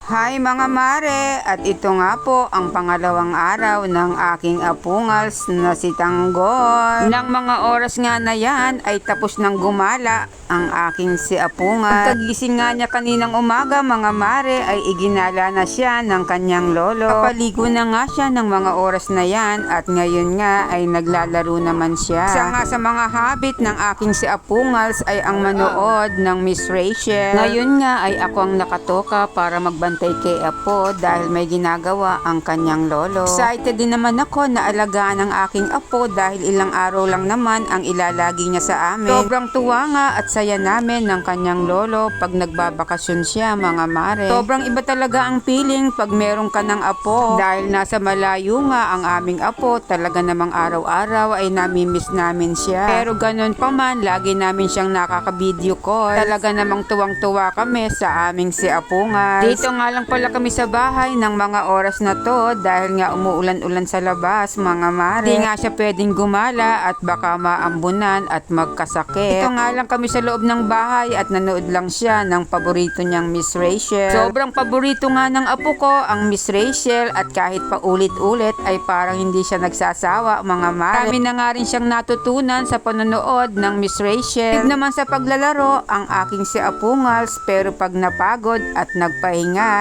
Hi mga mare, at ito nga po ang pangalawang araw ng aking apungals na si Tanggol. Nang mga oras nga na yan ay tapos nang gumala ang aking si Apungal. Pagkagising nga niya kaninang umaga mga mare ay iginala na siya ng kanyang lolo. Kapaligo na nga siya ng mga oras na yan at ngayon nga ay naglalaro naman siya. Isa nga sa mga habit ng aking si Apungals ay ang manood ng Miss Rachel. Ngayon nga ay ako ang nakatoka para magbantay kay Apo dahil may ginagawa ang kanyang lolo. Excited din naman ako na alagaan ang aking Apo dahil ilang araw lang naman ang ilalagi niya sa amin. Sobrang tuwa nga at saya namin ng kanyang lolo pag nagbabakasyon siya mga mare. Sobrang iba talaga ang feeling pag meron ka ng apo. Dahil nasa malayo nga ang aming apo, talaga namang araw-araw ay namimiss namin siya. Pero ganun pa man, lagi namin siyang nakaka-video call. Talaga namang tuwang-tuwa kami sa aming si Apungal. Dito nga lang pala kami sa bahay ng mga oras na to dahil nga umuulan-ulan sa labas mga mare. Di nga siya pwedeng gumala at baka maambunan at magkasakit. Ito nga lang kami sa loob ng bahay at nanood lang siya ng paborito niyang Miss Rachel. Sobrang paborito nga ng apo ko ang Miss Rachel at kahit pa ulit-ulit ay parang hindi siya nagsasawa mga mare. Marami na nga rin siyang natutunan sa panonood ng Miss Rachel. Tip naman sa paglalaro ang aking si Apungals, pero pag napagod at nagpahinga,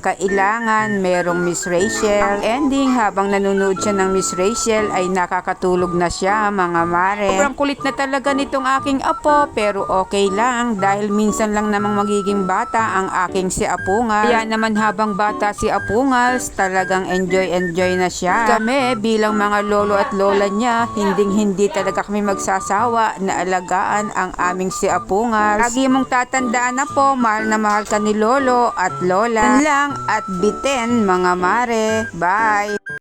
kailangan merong Miss Rachel. Ang ending, habang nanonood siya ng Miss Rachel ay nakakatulog na siya mga mare. Sobrang kulit na talaga nitong aking apo, pero okay lang dahil minsan lang namang magiging bata ang aking si Apungals. Kaya naman habang bata si Apungals, talagang enjoy na siya. Kami bilang mga lolo at lola niya, hindi talaga kami magsasawa na alagaan ang aming si Apungals. Lagi mong tatandaan na po, mahal na mahal ka ni lolo at lola. Yan lang at biten mga mare. Bye!